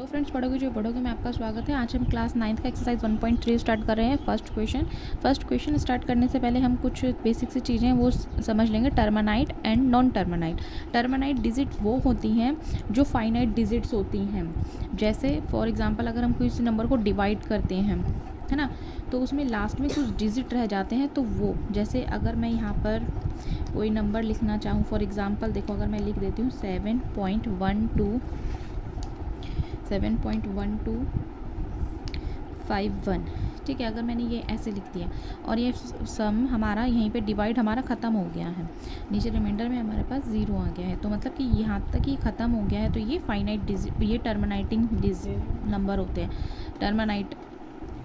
Hello friends, पढ़ोगे में आपका स्वागत है। आज हम क्लास 9th का एक्सरसाइज 1.3 स्टार्ट कर रहे हैं। फर्स्ट क्वेश्चन स्टार्ट करने से पहले हम कुछ बेसिक सी चीज़ें वो समझ लेंगे। टर्मनाइट एंड नॉन टर्मनाइट। टर्मनाइट डिजिट वो होती हैं जो फाइनाइट डिजिट्स होती हैं। जैसे फॉर एग्जांपल अगर हम किसी नंबर को डिवाइड करते हैं, है ना, तो उसमें लास्ट में कुछ डिजिट रह जाते हैं। तो वो जैसे अगर मैं यहाँ पर कोई नंबर लिखना चाहूँ, फॉर एग्ज़ाम्पल देखो, अगर मैं लिख देती हूँ 7.1251, ठीक है। अगर मैंने ये ऐसे लिख दिया और ये सम हमारा यहीं पे डिवाइड हमारा ख़त्म हो गया है, नीचे रिमाइंडर में हमारे पास 0 आ गया है, तो मतलब कि यहाँ तक ही ख़त्म हो गया है। तो ये फाइनाइट डिजिट, ये टर्मिनेटिंग नंबर होते हैं, टर्मिनाइट,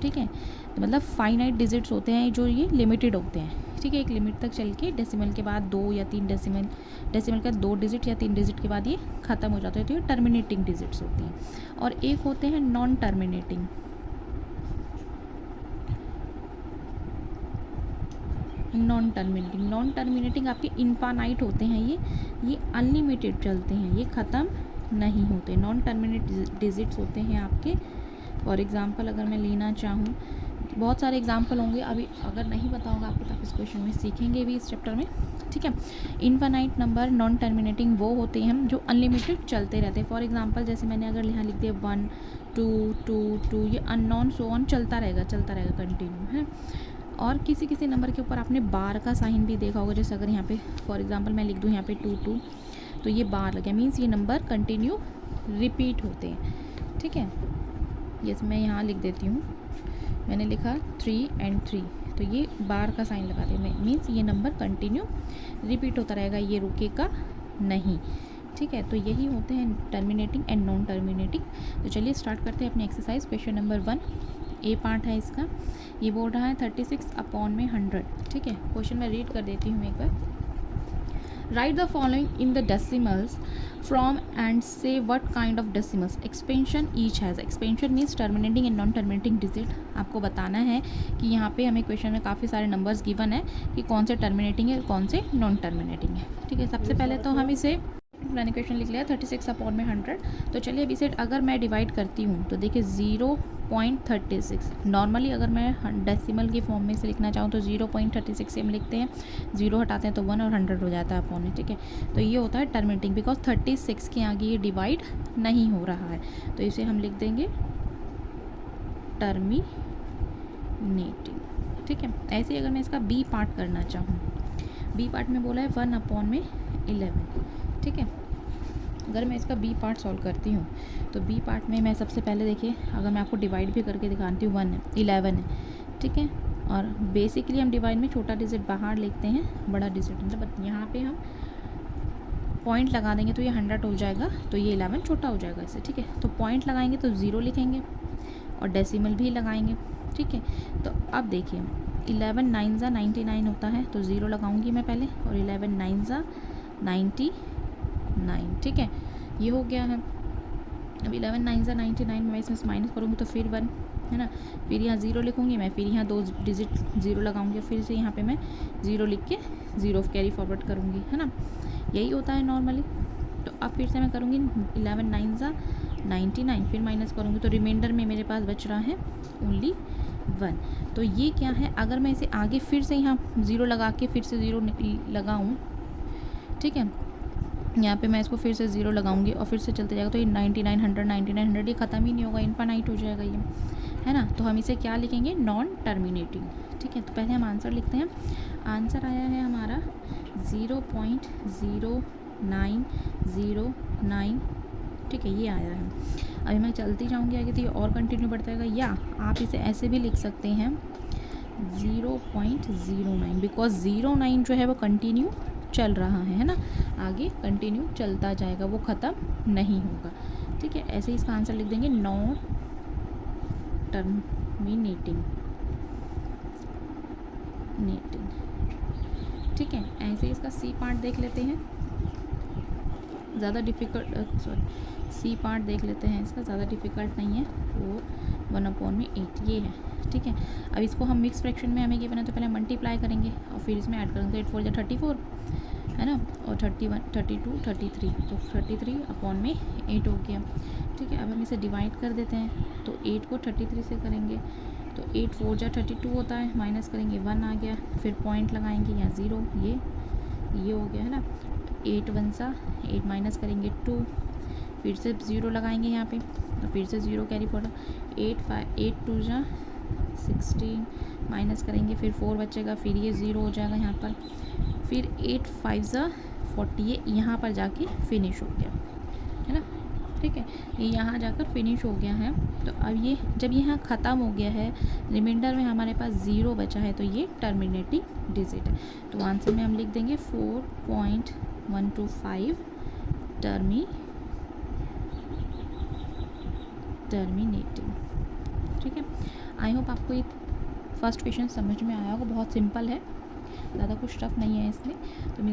ठीक है। तो मतलब फाइनाइट डिजिट्स होते हैं जो ये लिमिटेड होते हैं, ठीक है। एक लिमिट तक चल के डेसिमल के बाद 2 या 3 डेसिमल का 2 डिजिट या 3 डिजिट के बाद ये ख़त्म हो जाते हैं। तो ये टर्मिनेटिंग डिजिट्स होती हैं। और एक होते हैं नॉन टर्मिनेटिंग। नॉन टर्मिनेटिंग आपके इनफानाइट होते हैं। ये अनलिमिटेड चलते हैं, ये ख़त्म नहीं होते। नॉन टर्मिनेट डिजिट्स होते हैं आपके। फॉर एग्ज़ाम्पल अगर मैं लेना चाहूँ, बहुत सारे एग्जाम्पल होंगे, अभी अगर नहीं पता होगा आपको तो आप इस क्वेश्चन में सीखेंगे भी इस चैप्टर में, ठीक है। इनफाइनाइट नंबर नॉन टर्मिनेटिंग वो होते हैं जो अनलिमिटेड चलते रहते हैं। फॉर एग्जांपल जैसे मैंने अगर यहाँ लिख दिया 1 2 2 2, ये अननोन सो ऑन चलता रहेगा कंटिन्यू, है। और किसी नंबर के ऊपर आपने बार का साइन भी देखा होगा। जैसे अगर यहाँ पे फॉर एग्जांपल मैं लिख दूँ यहाँ पे 2 2, तो ये बार लग गया, मीन्स ये नंबर कंटिन्यू रिपीट होते हैं, ठीक है। जैसे मैं यहाँ लिख देती हूँ, मैंने लिखा 3 and 3, तो ये बार का साइन लगा दें, मीन्स ये नंबर कंटिन्यू रिपीट होता रहेगा, ये रुकेगा नहीं, ठीक है। तो यही होते हैं टर्मिनेटिंग एंड नॉन टर्मिनेटिंग। तो चलिए स्टार्ट करते हैं अपनी एक्सरसाइज। क्वेश्चन नंबर 1, ए पार्ट है इसका। ये बोल रहा है 36/100, ठीक है। क्वेश्चन मैं रीड कर देती हूँ एक बार। Write the following in the decimals from and say what kind of decimals expansion each has. Expansion means terminating and non-terminating digit. आपको बताना है कि यहाँ पे हमें क्वेश्चन में काफ़ी सारे नंबर्स गिवन है कि कौन से टर्मिनेटिंग है कौन से नॉन टर्मिनेटिंग है, ठीक है। सबसे पहले तो हम इसे मैंने क्वेश्चन लिख लिया 36/100। तो चलिए अब इसे अगर मैं डिवाइड करती हूँ तो देखिए 0.36। नॉर्मली अगर मैं डेसिमल की फॉर्म में से लिखना चाहूँ तो 0.36 से हम लिखते हैं, 0 हटाते हैं तो 1 और 100 हो जाता है अपॉन में, ठीक है। तो ये होता है टर्मिनेटिंग, बिकॉज 36 के आगे ये डिवाइड नहीं हो रहा है, तो इसे हम लिख देंगे टर्मिनेटिंग, ठीक है। ऐसे ही अगर मैं इसका बी पार्ट करना चाहूँ, बी पार्ट में बोला है 1/11, ठीक है। अगर मैं इसका बी पार्ट सॉल्व करती हूँ तो बी पार्ट में मैं सबसे पहले देखिए, अगर मैं आपको डिवाइड भी करके दिखाती हूँ, 11 है, ठीक है। और बेसिकली हम डिवाइड में छोटा डिजिट बाहर लिखते हैं, बड़ा डिजिट मतलब यहाँ पे हम पॉइंट लगा देंगे तो ये 100 हो जाएगा, तो ये 11 छोटा हो जाएगा इससे, ठीक है। तो पॉइंट लगाएंगे तो 0 लिखेंगे और डेसिमल भी लगाएंगे, ठीक है। तो अब देखिए 11 9 ज़ा 99 होता है, तो 0 लगाऊंगी मैं पहले, और 11 9 ज़ा 99, ठीक है। ये हो गया है। अब 11 9 ज़ा 99 मैं इसमें से माइनस करूँगी तो फिर 1, है ना। फिर यहाँ 0 लिखूँगी मैं, फिर यहाँ 2 डिजिट 0 लगाऊंगी, फिर से यहाँ पे मैं 0 लिख के 0 कैरी फॉरवर्ड करूँगी, है ना। यही होता है नॉर्मली। तो अब फिर से मैं करूँगी 11 9 ज़ा 99, फिर माइनस करूँगी तो रिमाइंडर में मेरे पास बच रहा है ओनली 1। तो ये क्या है, अगर मैं इसे आगे फिर से यहाँ 0 लगा के फिर से 0 लगाऊँ, ठीक है, यहाँ पे मैं इसको फिर से 0 लगाऊंगी और फिर से चलते जाएगा, तो ये 99 100 99 100 ये ख़त्म ही नहीं होगा, इनफाइनाइट हो जाएगा ये, है ना। तो हम इसे क्या लिखेंगे, नॉन टर्मिनेटिंग, ठीक है। तो पहले हम आंसर लिखते हैं। आंसर आया है हमारा 0.0909, ठीक है, ये आया है। अभी मैं चलती जाऊँगी आगे तो ये और कंटिन्यू बढ़ता जाएगा, या आप इसे ऐसे भी लिख सकते हैं 0.09, बिकॉज 09 जो है वो कंटिन्यू चल रहा है ना, आगे कंटिन्यू चलता जाएगा, वो ख़त्म नहीं होगा, ठीक है। ऐसे ही इसका आंसर लिख देंगे नॉन टर्मिनेटिंग, ठीक है। ऐसे ही इसका सी पार्ट देख लेते हैं, ज़्यादा डिफ़िकल्ट सी पार्ट देख लेते हैं इसका, ज़्यादा डिफ़िकल्ट नहीं है। 4/1/8 ये है, ठीक है। अब इसको हम मिक्स फ्रैक्शन में हमें ये बना, तो पहले मल्टीप्लाई करेंगे और फिर इसमें ऐड करेंगे, तो 8 4 = 34, है ना, और 31, 32, 33, तो 33 अपॉन में 8 हो गया। ठीक है, अब हम इसे डिवाइड कर देते हैं, तो 8 को 33 से करेंगे तो 8 4 जा 32 होता है, माइनस करेंगे 1 आ गया, फिर पॉइंट लगाएंगे यहाँ 0, ये हो गया है ना। 8 1 सा 8 माइनस करेंगे 2, फिर से 0 लगाएंगे यहाँ पे, तो फिर से 0 कैरी फॉरवर्ड, 8 2 जा 16 माइनस करेंगे, फिर 4 बचेगा, फिर ये 0 हो जाएगा यहाँ पर, फिर 8 5 ज़ा 40, ये यहाँ पर जाके फिनिश हो गया है ना। ठीक है, ये यहाँ जाकर फिनिश हो गया है। तो अब ये जब यहाँ ख़त्म हो गया है, रिमाइंडर में हमारे पास 0 बचा है, तो ये टर्मिनेटिंग डिजिट है। तो आंसर में हम लिख देंगे 4.125 टर्मिनेटिंग। ठीक है, आई होप आपको ये फर्स्ट क्वेश्चन समझ में आया होगा, बहुत सिंपल है, ज़्यादा कुछ टफ नहीं है इसमें। तो